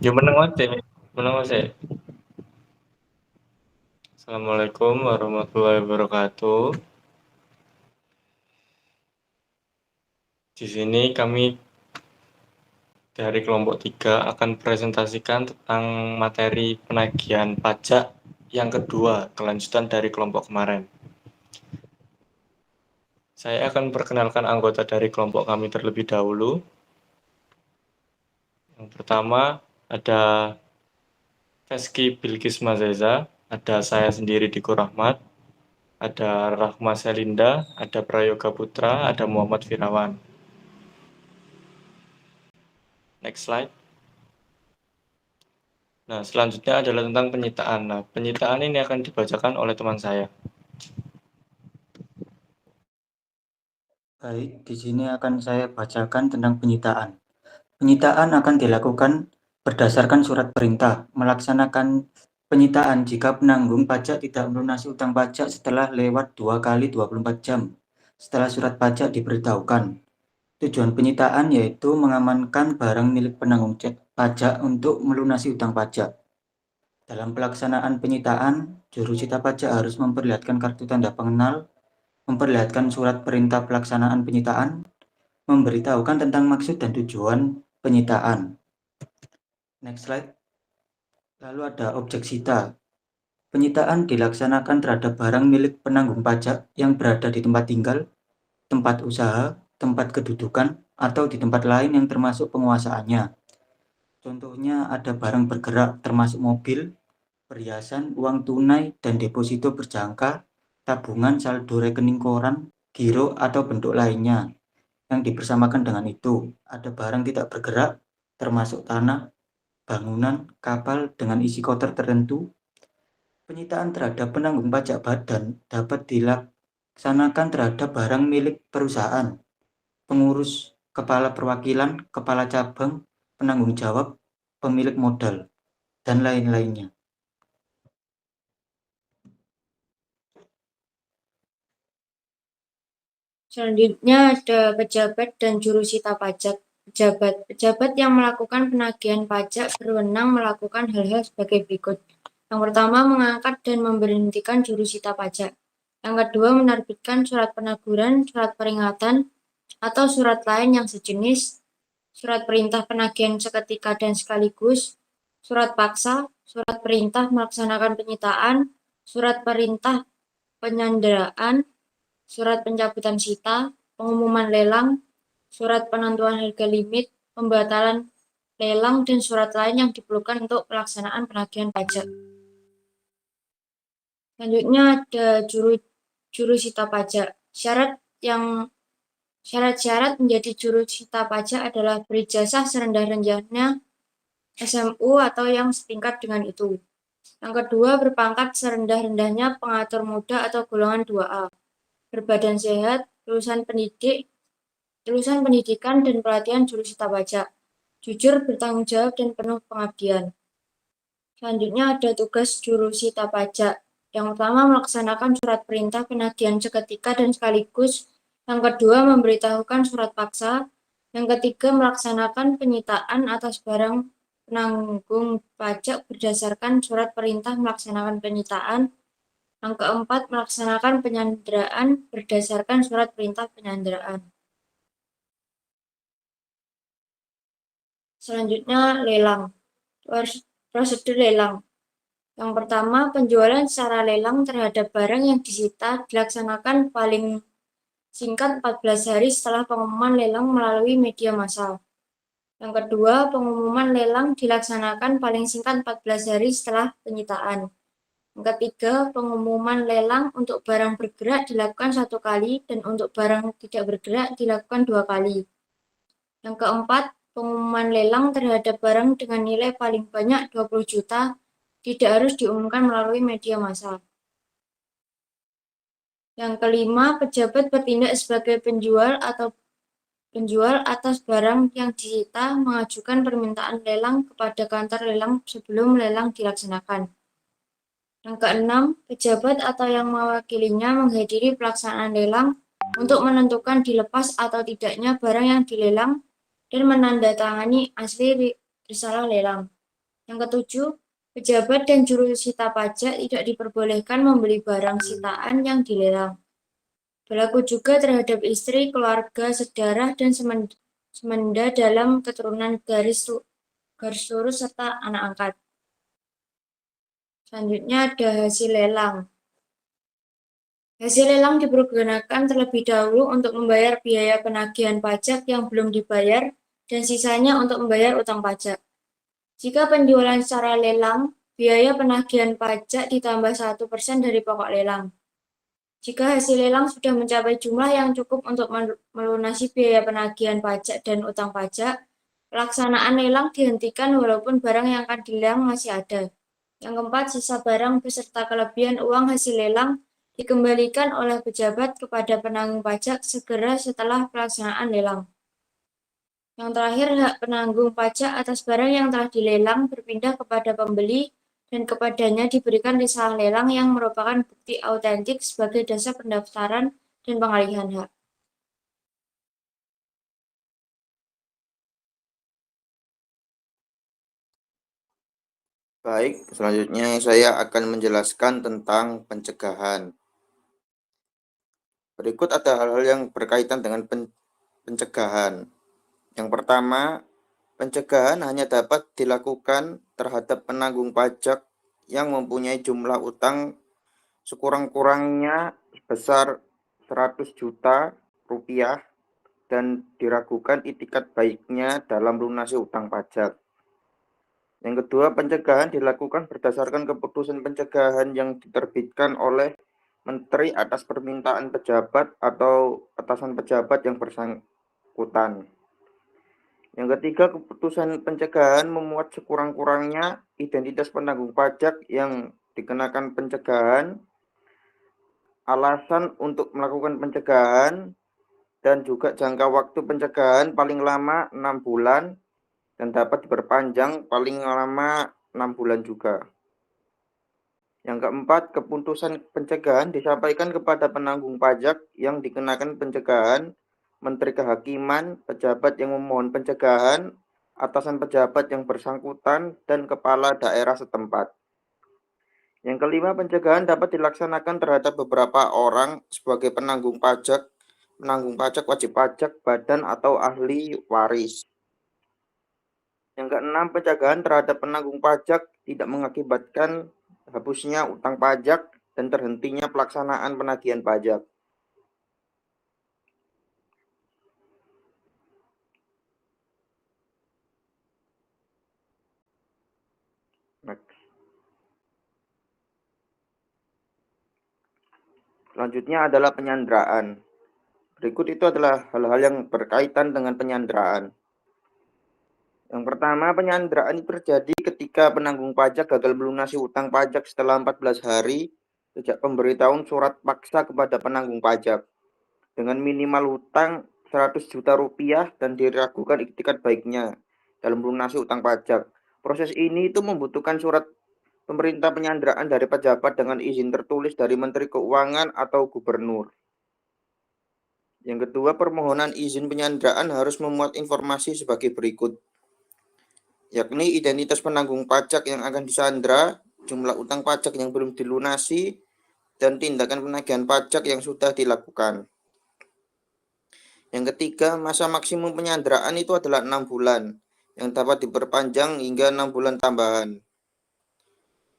Ya meneng wae, meneng wae. Assalamualaikum warahmatullahi wabarakatuh. Di sini kami dari kelompok 3 akan presentasikan tentang materi penagihan pajak yang kedua, kelanjutan dari kelompok kemarin. Saya akan perkenalkan anggota dari kelompok kami terlebih dahulu. Yang pertama ada Reski Bilkis Mazeza, ada saya sendiri Diko Rahmat, ada Rahma Selinda, ada Prayoga Putra, ada Muhammad Firawan. Next slide. Nah, selanjutnya adalah tentang penyitaan. Nah, penyitaan ini akan dibacakan oleh teman saya. Baik, di sini akan saya bacakan tentang penyitaan. Penyitaan akan dilakukan berdasarkan surat perintah melaksanakan penyitaan jika penanggung pajak tidak melunasi utang pajak setelah lewat 2 kali 24 jam setelah surat pajak diberitahukan. Tujuan penyitaan yaitu mengamankan barang milik penanggung pajak untuk melunasi utang pajak. Dalam pelaksanaan penyitaan, jurusita pajak harus memperlihatkan kartu tanda pengenal, memperlihatkan surat perintah pelaksanaan penyitaan, memberitahukan tentang maksud dan tujuan penyitaan. Next slide. Lalu ada objek sita. Penyitaan dilaksanakan terhadap barang milik penanggung pajak yang berada di tempat tinggal, tempat usaha, tempat kedudukan, atau di tempat lain yang termasuk penguasaannya. Contohnya ada barang bergerak termasuk mobil, perhiasan, uang tunai, dan deposito berjangka, tabungan, saldo rekening koran, giro, atau bentuk lainnya. Yang dibersamakan dengan itu, ada barang tidak bergerak, termasuk tanah, bangunan, kapal dengan isi kotor tertentu. Penyitaan terhadap penanggung pajak badan dapat dilaksanakan terhadap barang milik perusahaan, pengurus, kepala perwakilan, kepala cabang, penanggung jawab, pemilik modal, dan lain-lainnya. Selanjutnya ada pejabat dan jurusita pajak. Pejabat yang melakukan penagihan pajak berwenang melakukan hal-hal sebagai berikut. Yang pertama, mengangkat dan memberhentikan jurusita pajak. Yang kedua, menerbitkan surat peneguran, surat peringatan, atau surat lain yang sejenis, surat perintah penagihan seketika dan sekaligus, surat paksa, surat perintah melaksanakan penyitaan, surat perintah penyanderaan, surat pencabutan sita, pengumuman lelang, surat penentuan harga limit, pembatalan lelang, dan surat lain yang diperlukan untuk pelaksanaan penagihan pajak. Selanjutnya ada jurusita pajak. Syarat-syarat menjadi jurusita pajak adalah berijazah serendah-rendahnya SMU atau yang setingkat dengan itu. Yang kedua, berpangkat serendah-rendahnya pengatur muda atau golongan 2A. Berbadan sehat, lulusan pendidikan dan pelatihan jurusita pajak. Jujur, bertanggung jawab, dan penuh pengabdian. Selanjutnya ada tugas jurusita pajak. Yang pertama, melaksanakan surat perintah penagihan seketika dan sekaligus. Yang kedua, memberitahukan surat paksa. Yang ketiga, melaksanakan penyitaan atas barang penanggung pajak berdasarkan surat perintah melaksanakan penyitaan. Yang keempat, melaksanakan penyanderaan berdasarkan surat perintah penyanderaan. Selanjutnya, lelang. Prosedur lelang. Yang pertama, penjualan secara lelang terhadap barang yang disita dilaksanakan paling singkat 14 hari setelah pengumuman lelang melalui media massal. Yang kedua, pengumuman lelang dilaksanakan paling singkat 14 hari setelah penyitaan. Yang ketiga, pengumuman lelang untuk barang bergerak dilakukan 1 kali dan untuk barang tidak bergerak dilakukan 2 kali. Yang keempat, pengumuman lelang terhadap barang dengan nilai paling banyak 20 juta tidak harus diumumkan melalui media massal. Yang kelima, pejabat bertindak sebagai penjual atas barang yang disita mengajukan permintaan lelang kepada kantor lelang sebelum lelang dilaksanakan. Yang keenam, pejabat atau yang mewakilinya menghadiri pelaksanaan lelang untuk menentukan dilepas atau tidaknya barang yang dilelang dan menandatangani asli risalah lelang. Yang ketujuh, pejabat dan juru sita pajak tidak diperbolehkan membeli barang sitaan yang dilelang. Berlaku juga terhadap istri, keluarga, sedarah, dan semenda dalam keturunan garis lurus serta anak angkat. Selanjutnya ada hasil lelang. Hasil lelang dipergunakan terlebih dahulu untuk membayar biaya penagihan pajak yang belum dibayar dan sisanya untuk membayar utang pajak. Jika penjualan secara lelang, biaya penagihan pajak ditambah 1% dari pokok lelang. Jika hasil lelang sudah mencapai jumlah yang cukup untuk melunasi biaya penagihan pajak dan utang pajak, pelaksanaan lelang dihentikan walaupun barang yang akan dilelang masih ada. Yang keempat, sisa barang beserta kelebihan uang hasil lelang dikembalikan oleh pejabat kepada penanggung pajak segera setelah pelaksanaan lelang. Yang terakhir, hak penanggung pajak atas barang yang telah dilelang berpindah kepada pembeli dan kepadanya diberikan risalah lelang yang merupakan bukti autentik sebagai dasar pendaftaran dan pengalihan hak. Baik, selanjutnya saya akan menjelaskan tentang pencegahan. Berikut ada hal-hal yang berkaitan dengan pencegahan. Yang pertama, pencegahan hanya dapat dilakukan terhadap penanggung pajak yang mempunyai jumlah utang sekurang-kurangnya sebesar 100 juta rupiah dan diragukan itikat baiknya dalam lunasi utang pajak. Yang kedua, pencegahan dilakukan berdasarkan keputusan pencegahan yang diterbitkan oleh Menteri atas permintaan pejabat atau atasan pejabat yang bersangkutan. Yang ketiga, keputusan pencegahan memuat sekurang-kurangnya identitas penanggung pajak yang dikenakan pencegahan, alasan untuk melakukan pencegahan, dan juga jangka waktu pencegahan paling lama 6 bulan dan dapat diperpanjang paling lama 6 bulan juga. Yang keempat, keputusan pencegahan disampaikan kepada penanggung pajak yang dikenakan pencegahan, Menteri Kehakiman, pejabat yang memohon pencegahan, atasan pejabat yang bersangkutan, dan kepala daerah setempat. Yang kelima, pencegahan dapat dilaksanakan terhadap beberapa orang sebagai penanggung pajak, wajib pajak, badan atau ahli waris. Yang keenam, pencegahan terhadap penanggung pajak tidak mengakibatkan hapusnya utang pajak dan terhentinya pelaksanaan penagihan pajak. Selanjutnya adalah penyanderaan. Berikut itu adalah hal-hal yang berkaitan dengan penyanderaan. Yang pertama, penyanderaan itu terjadi ketika penanggung pajak gagal melunasi utang pajak setelah 14 hari sejak pemberitahuan surat paksa kepada penanggung pajak dengan minimal hutang 100 juta rupiah dan diragukan itikat baiknya dalam melunasi utang pajak. Proses ini itu membutuhkan surat pemerintah penyanderaan dari pejabat dengan izin tertulis dari Menteri Keuangan atau Gubernur. Yang kedua, permohonan izin penyanderaan harus memuat informasi sebagai berikut, yakni identitas penanggung pajak yang akan disandra, jumlah utang pajak yang belum dilunasi, dan tindakan penagihan pajak yang sudah dilakukan. Yang ketiga, masa maksimum penyanderaan itu adalah 6 bulan, yang dapat diperpanjang hingga 6 bulan tambahan.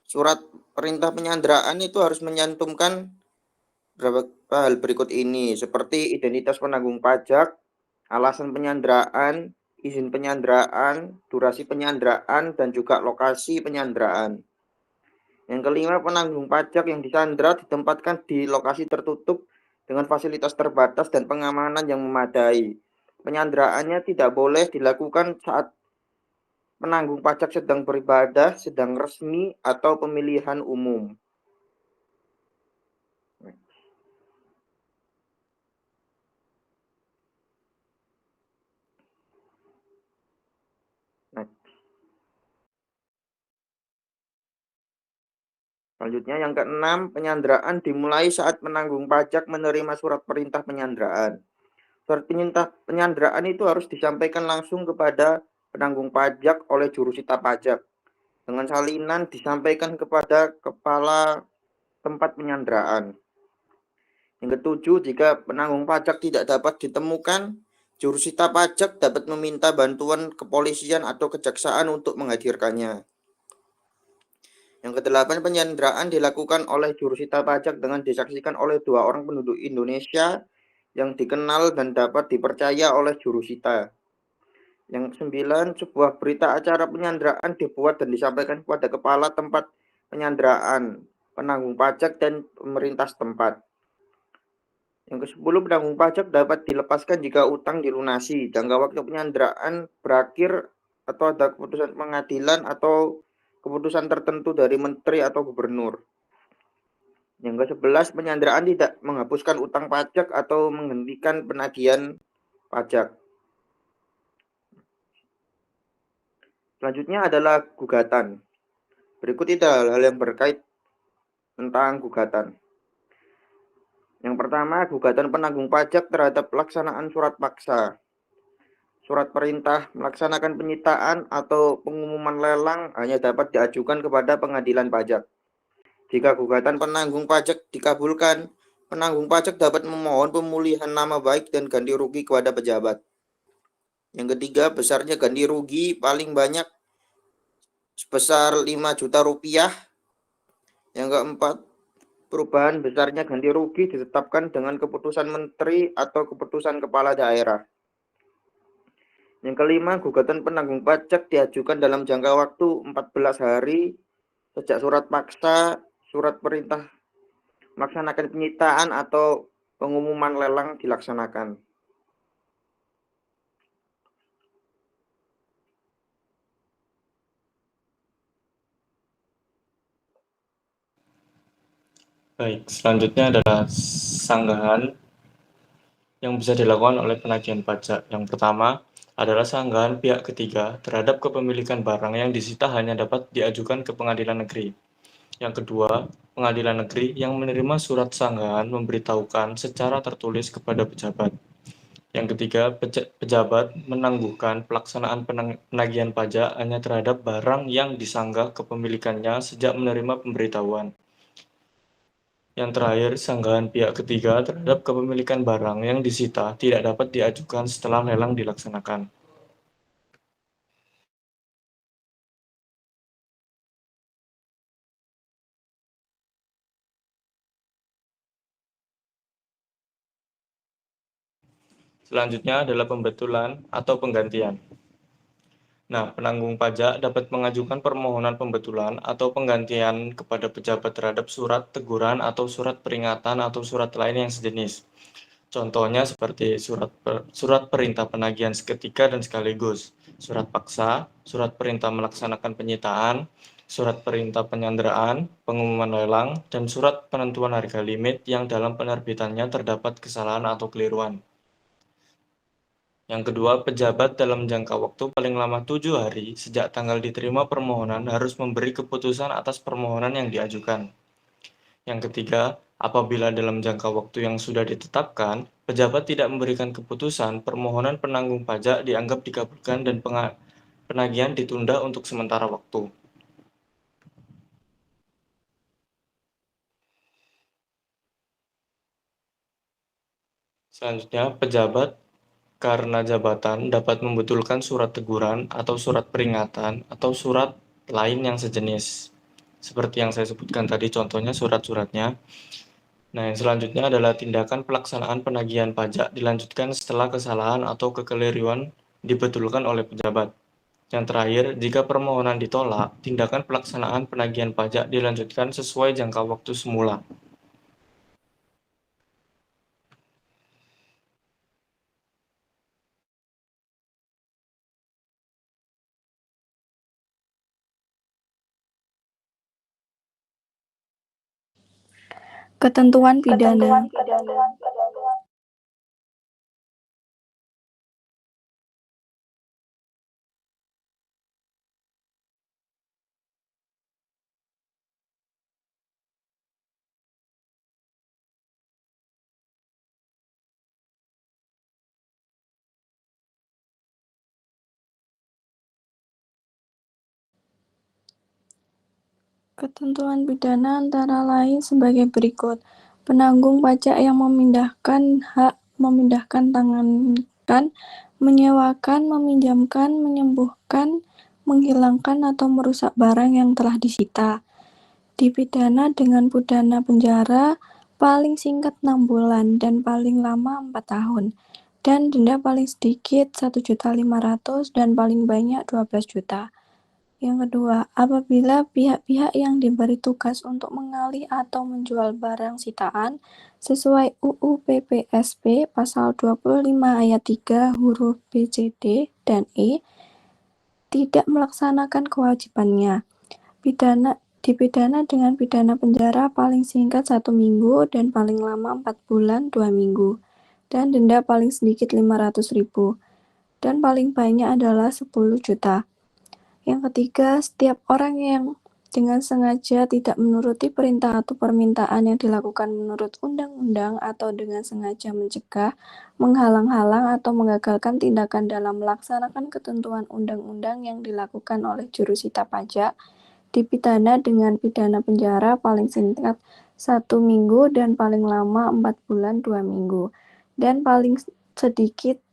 Surat perintah penyanderaan itu harus menyantumkan beberapa hal berikut ini, seperti identitas penanggung pajak, alasan penyanderaan, izin penyanderaan, durasi penyanderaan, dan juga lokasi penyanderaan. Yang kelima, penanggung pajak yang disandra ditempatkan di lokasi tertutup dengan fasilitas terbatas dan pengamanan yang memadai. Penyanderaannya tidak boleh dilakukan saat penanggung pajak sedang beribadah, sedang resmi, atau pemilihan umum. Selanjutnya yang keenam, penyanderaan dimulai saat penanggung pajak menerima surat perintah penyanderaan. Surat penyanderaan itu harus disampaikan langsung kepada penanggung pajak oleh juru sita pajak. dengan salinan disampaikan kepada kepala tempat penyanderaan. Yang ketujuh, jika penanggung pajak tidak dapat ditemukan, jurusita pajak dapat meminta bantuan kepolisian atau kejaksaan untuk menghadirkannya. Yang kedelapan, penyanderaan dilakukan oleh jurusita pajak dengan disaksikan oleh 2 orang penduduk Indonesia yang dikenal dan dapat dipercaya oleh jurusita. Yang kesembilan, sebuah berita acara penyanderaan dibuat dan disampaikan kepada kepala tempat penyanderaan, penanggung pajak, dan pemerintah setempat. Yang ke-10, penanggung pajak dapat dilepaskan jika utang dilunasi, jangka waktu penyanderaan berakhir, atau ada keputusan pengadilan atau keputusan tertentu dari menteri atau gubernur. Yang ke-11, penyanderaan tidak menghapuskan utang pajak atau menghentikan penagihan pajak. Selanjutnya adalah gugatan. Berikut itu hal-hal yang berkait tentang gugatan. Yang pertama, gugatan penanggung pajak terhadap pelaksanaan surat paksa. Surat perintah melaksanakan penyitaan atau pengumuman lelang hanya dapat diajukan kepada pengadilan pajak. Jika gugatan penanggung pajak dikabulkan, penanggung pajak dapat memohon pemulihan nama baik dan ganti rugi kepada pejabat. Yang ketiga, besarnya ganti rugi paling banyak sebesar 5 juta rupiah. Yang keempat, perubahan besarnya ganti rugi ditetapkan dengan keputusan menteri atau keputusan kepala daerah. Yang kelima, gugatan penanggung pajak diajukan dalam jangka waktu 14 hari sejak surat paksa, surat perintah melaksanakan penyitaan atau pengumuman lelang dilaksanakan. Baik, selanjutnya adalah sanggahan yang bisa dilakukan oleh penagihan pajak. Yang pertama adalah sanggahan pihak ketiga terhadap kepemilikan barang yang disita hanya dapat diajukan ke pengadilan negeri. Yang kedua, pengadilan negeri yang menerima surat sanggahan memberitahukan secara tertulis kepada pejabat. Yang ketiga, pejabat menangguhkan pelaksanaan penagihan pajak hanya terhadap barang yang disanggah kepemilikannya sejak menerima pemberitahuan. Yang terakhir, sanggahan pihak ketiga terhadap kepemilikan barang yang disita tidak dapat diajukan setelah lelang dilaksanakan. Selanjutnya adalah pembetulan atau penggantian. Nah, penanggung pajak dapat mengajukan permohonan pembetulan atau penggantian kepada pejabat terhadap surat teguran atau surat peringatan atau surat lain yang sejenis. Contohnya seperti surat perintah penagihan seketika dan sekaligus, surat paksa, surat perintah melaksanakan penyitaan, surat perintah penyanderaan, pengumuman lelang, dan surat penentuan harga limit yang dalam penerbitannya terdapat kesalahan atau keliruan. Yang kedua, pejabat dalam jangka waktu paling lama 7 hari sejak tanggal diterima permohonan harus memberi keputusan atas permohonan yang diajukan. Yang ketiga, apabila dalam jangka waktu yang sudah ditetapkan, pejabat tidak memberikan keputusan, permohonan penanggung pajak dianggap dikabulkan dan penagihan ditunda untuk sementara waktu. Selanjutnya, pejabat karena jabatan dapat membetulkan surat teguran atau surat peringatan atau surat lain yang sejenis. Seperti yang saya sebutkan tadi, contohnya surat-suratnya. Nah, yang selanjutnya adalah tindakan pelaksanaan penagihan pajak dilanjutkan setelah kesalahan atau kekeliruan dibetulkan oleh pejabat. Yang terakhir, jika permohonan ditolak, tindakan pelaksanaan penagihan pajak dilanjutkan sesuai jangka waktu semula. Ketentuan pidana. Ketentuan pidana antara lain sebagai berikut. Penanggung pajak yang memindahkan hak, memindahkan tangankan, menyewakan, meminjamkan, menyembuhkan, menghilangkan atau merusak barang yang telah disita. Dipidana dengan pidana penjara paling singkat 6 bulan dan paling lama 4 tahun. Dan denda paling sedikit 1.500.000 dan paling banyak 12 juta. Yang kedua, apabila pihak-pihak yang diberi tugas untuk mengalih atau menjual barang sitaan sesuai UU PPSP pasal 25 ayat 3 huruf B, C, D, dan E tidak melaksanakan kewajibannya, dipidana dengan pidana penjara paling singkat 1 minggu dan paling lama 4 bulan 2 minggu, dan denda paling sedikit 500.000 dan paling banyak adalah 10 juta. Yang ketiga, setiap orang yang dengan sengaja tidak menuruti perintah atau permintaan yang dilakukan menurut undang-undang atau dengan sengaja mencegah, menghalang-halang atau menggagalkan tindakan dalam melaksanakan ketentuan undang-undang yang dilakukan oleh jurusita pajak, dipidana dengan pidana penjara paling singkat 1 minggu dan paling lama 4 bulan 2 minggu, dan paling sedikit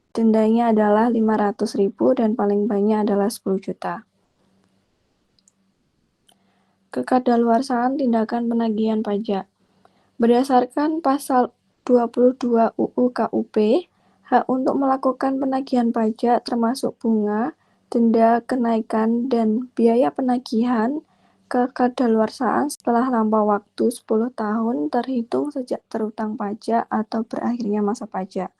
dendanya adalah 500.000 dan paling banyak adalah 10 juta. Kekadaluarsaan tindakan penagihan pajak. Berdasarkan pasal 22 UU KUP, hak untuk melakukan penagihan pajak termasuk bunga, denda, kenaikan, dan biaya penagihan kekadaluarsaan setelah lampau waktu 10 tahun terhitung sejak terutang pajak atau berakhirnya masa pajak.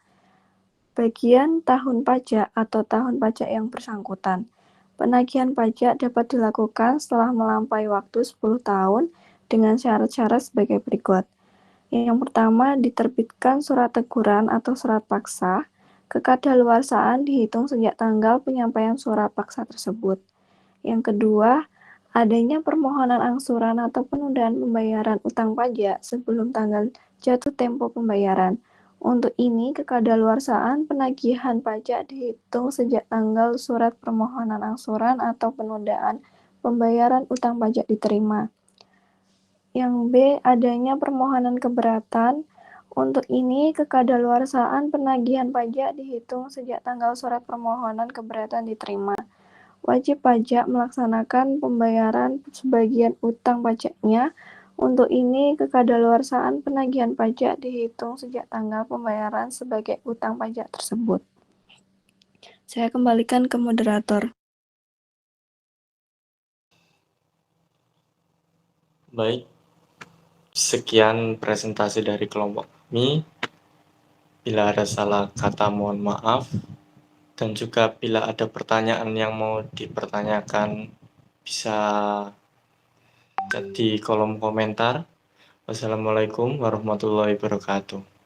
Bagian tahun pajak atau tahun pajak yang bersangkutan. Penagihan pajak dapat dilakukan setelah melampaui waktu 10 tahun dengan syarat-syarat sebagai berikut. Yang pertama, diterbitkan surat teguran atau surat paksa. Kekadaluarsaan dihitung sejak tanggal penyampaian surat paksa tersebut. Yang kedua, adanya permohonan angsuran atau penundaan pembayaran utang pajak sebelum tanggal jatuh tempo pembayaran. Untuk ini, kekadaluarsaan penagihan pajak dihitung sejak tanggal surat permohonan angsuran atau penundaan pembayaran utang pajak diterima. Yang B, adanya permohonan keberatan. Untuk ini, kekadaluarsaan penagihan pajak dihitung sejak tanggal surat permohonan keberatan diterima. Wajib pajak melaksanakan pembayaran sebagian utang pajaknya. Untuk ini, kekadaluarsaan penagihan pajak dihitung sejak tanggal pembayaran sebagai utang pajak tersebut. Saya kembalikan ke moderator. Baik, sekian presentasi dari kelompok kami. Bila ada salah kata mohon maaf. Dan juga bila ada pertanyaan yang mau dipertanyakan bisa chat di kolom komentar. Wassalamualaikum warahmatullahi wabarakatuh.